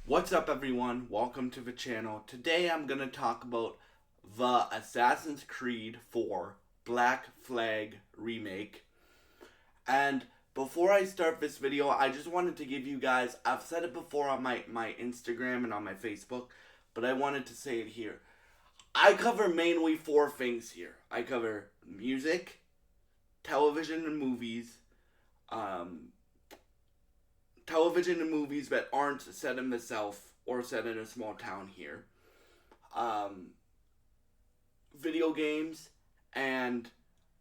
What's up, everyone? Welcome to the channel. Today I'm going to talk about the Assassin's Creed 4 Black Flag Remake. And before I start this video, I just wanted to give you guys, I've said it before on my Instagram and on my Facebook, but I wanted to say it here. I cover mainly four things here. I cover music, television and movies, television and movies that aren't set in the South or set in a small town here, um, video games, and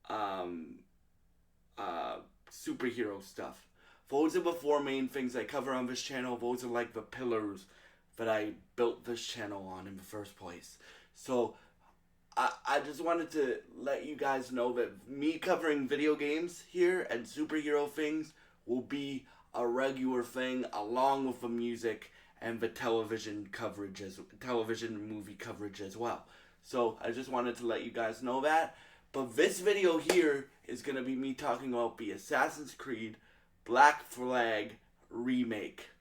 um, superhero stuff. Those are the four main things I cover on this channel. Those are like the pillars that I built this channel on in the first place. So I just wanted to let you guys know that me covering video games here and superhero things will be a regular thing along with the music and the television and movie coverage as well. So I just wanted to let you guys know that. But this video here is going to be me talking about the Assassin's Creed Black Flag remake.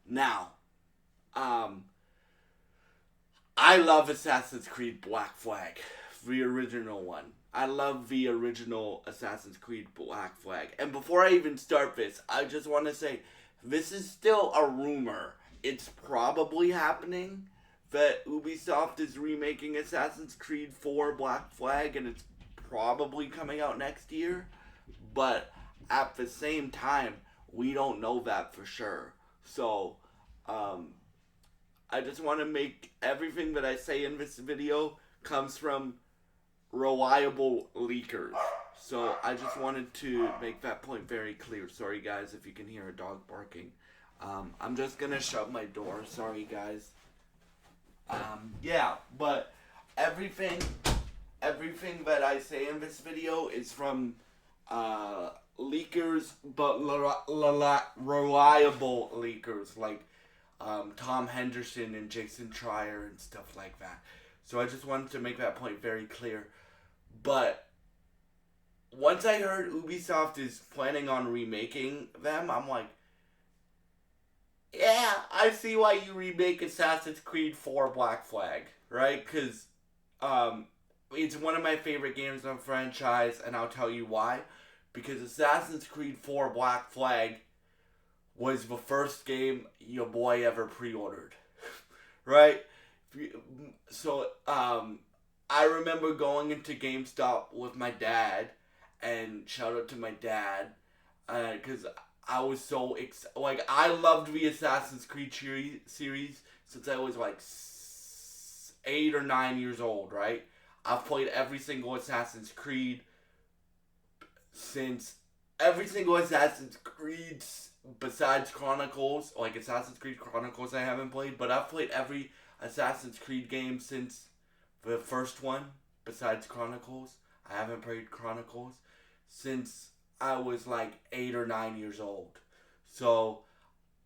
Now, I love Assassin's Creed Black Flag, the original one. I love the original Assassin's Creed Black Flag. And before I even start this, I just want to say this is still a rumor. It's probably happening that Ubisoft is remaking Assassin's Creed 4 Black Flag, and it's probably coming out next year. But at the same time, we don't know that for sure. So, I just want to make everything that I say in this video comes from reliable leakers. So I just wanted to make that point very clear. Sorry guys if you can hear a dog barking. I'm just gonna shut my door. Sorry guys. Yeah, but everything that I say in this video is from leakers, but reliable leakers like Tom Henderson and Jason Schreier and stuff like that. So I just wanted to make that point very clear. But once I heard Ubisoft is planning on remaking them, I'm like, yeah, I see why you remake Assassin's Creed 4 Black Flag, right? Because it's one of my favorite games on the franchise, and I'll tell you why. Because Assassin's Creed 4 Black Flag was the first game your boy ever pre-ordered, right? So, I remember going into GameStop with my dad, and shout out to my dad, because I was so I loved the Assassin's Creed series since I was like 8 or 9 years old, right? I've played every single Assassin's Creed since besides Chronicles, like Assassin's Creed Chronicles I haven't played, but I've played every Assassin's Creed game since the first one, besides Chronicles. I haven't played Chronicles since I was like 8 or 9 years old. So,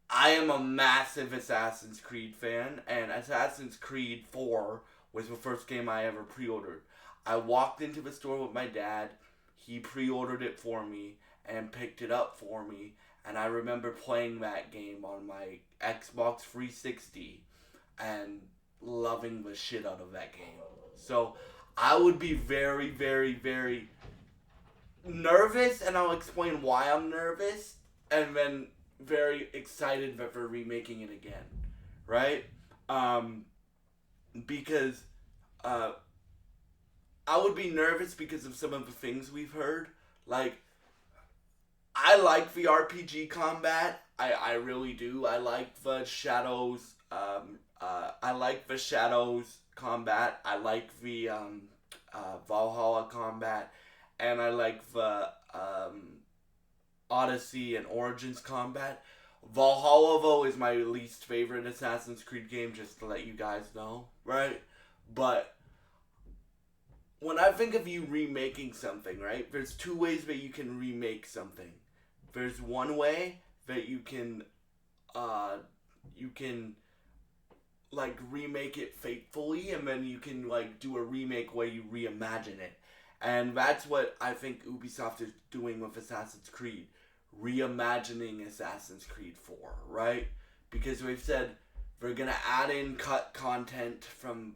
I am a massive Assassin's Creed fan, and Assassin's Creed 4 was the first game I ever pre-ordered. I walked into the store with my dad, he pre-ordered it for me, and picked it up for me, and I remember playing that game on my Xbox 360, and loving the shit out of that game. So, I would be very, very, very nervous, and I'll explain why I'm nervous, and then very excited that they're remaking it again, right? Because I would be nervous because of some of the things we've heard. Like, I like the RPG combat. I really do. I like the shadows. I like the shadows combat. I like the Valhalla combat, and I like the Odyssey and Origins combat. Valhalla, though, is my least favorite Assassin's Creed game, just to let you guys know, right? But when I think of you remaking something, right, there's two ways that you can remake something. There's one way that you can like remake it faithfully, and then you can like do a remake where you reimagine it. And that's what I think Ubisoft is doing with Assassin's Creed. Reimagining Assassin's Creed 4, right? Because we've said they're gonna add in cut content from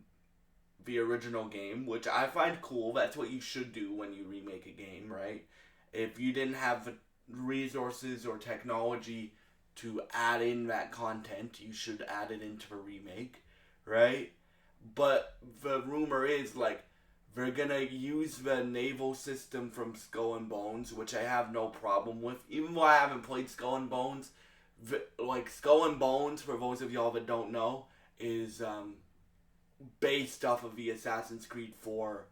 the original game, which I find cool. That's what you should do when you remake a game, right? If you didn't have the resources or technology to add in that content, you should add it into the remake, right? But the rumor is like they're gonna use the naval system from Skull and Bones, which I have no problem with. Even though I haven't played Skull and Bones, like Skull and Bones, for those of y'all that don't know, is based off of the Assassin's Creed 4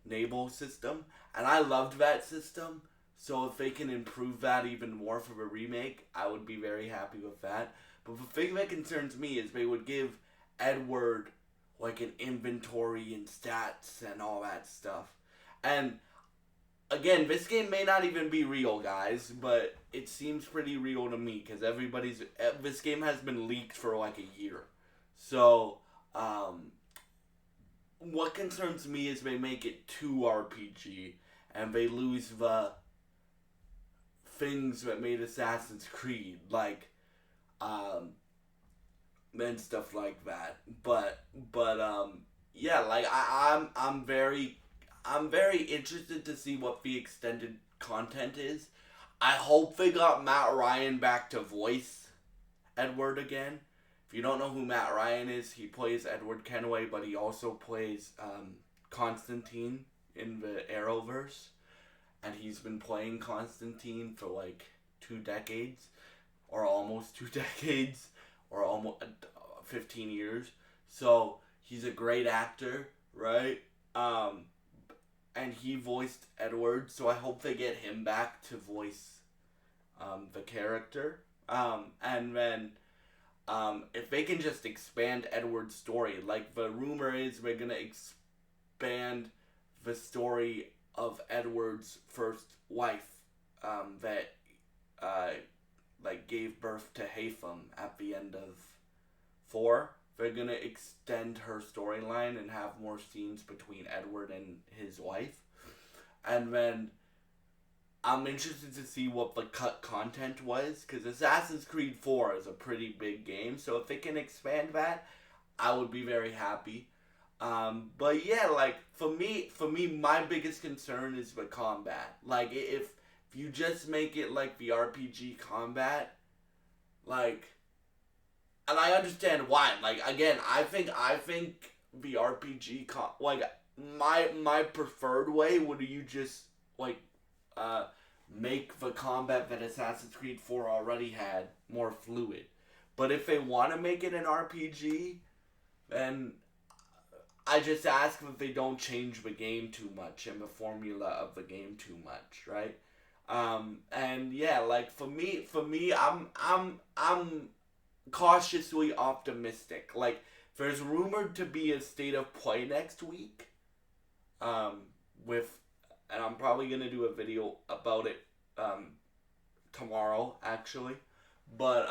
naval system, and I loved that system. So if they can improve that even more for the remake, I would be very happy with that. But the thing that concerns me is they would give Edward like an inventory and stats and all that stuff. And again, this game may not even be real, guys, but it seems pretty real to me because this game has been leaked for like a year. So what concerns me is they make it too RPG and they lose the things that made Assassin's Creed, like and stuff like that. But yeah, like I'm very interested to see what the extended content is. I hope they got Matt Ryan back to voice Edward again. If you don't know who Matt Ryan is, he plays Edward Kenway, but he also plays Constantine in the Arrowverse. And he's been playing Constantine for like 2 decades, or almost 2 decades, or almost 15 years. So he's a great actor, right? And he voiced Edward, so I hope they get him back to voice the character. And then if they can just expand Edward's story, like the rumor is they're gonna expand the story of Edward's first wife, that like gave birth to Haytham at the end of 4. They're gonna extend her storyline and have more scenes between Edward and his wife. And then I'm interested to see what the cut content was, because Assassin's Creed 4 is a pretty big game, so if they can expand that, I would be very happy. But yeah, like for me, my biggest concern is the combat. Like if you just make it like the RPG combat, like, and I understand why. Like again, I think the RPG like my preferred way would you just like make the combat that Assassin's Creed 4 already had more fluid. But if they want to make it an RPG, then I just ask that they don't change the game too much and the formula of the game too much, right? And yeah, like for me, I'm cautiously optimistic. Like there's rumored to be a state of play next week, with, and I'm probably gonna do a video about it, tomorrow actually, but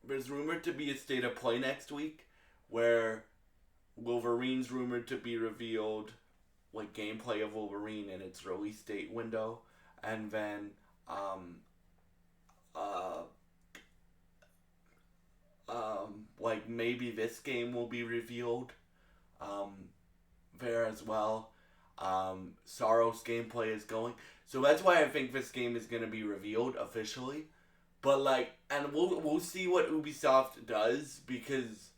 there's rumored to be a state of play next week where Wolverine's rumored to be revealed, like gameplay of Wolverine and its release date window, and then like maybe this game will be revealed there as well. Sorrow's gameplay is going, so that's why I think this game is gonna be revealed officially. But like, and we'll see what Ubisoft does, because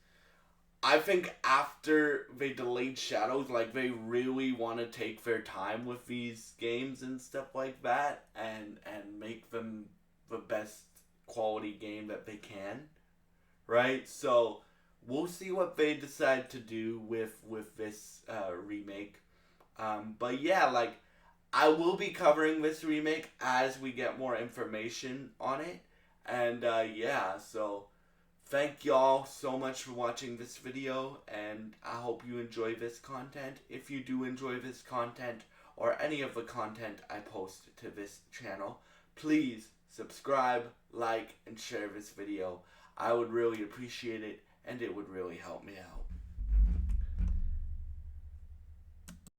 I think after they delayed Shadows, like they really want to take their time with these games and stuff like that, and make them the best quality game that they can, right? So we'll see what they decide to do with this remake. But yeah, like I will be covering this remake as we get more information on it, and yeah, so. Thank y'all so much for watching this video, and I hope you enjoy this content. If you do enjoy this content, or any of the content I post to this channel, please subscribe, like, and share this video. I would really appreciate it, and it would really help me out.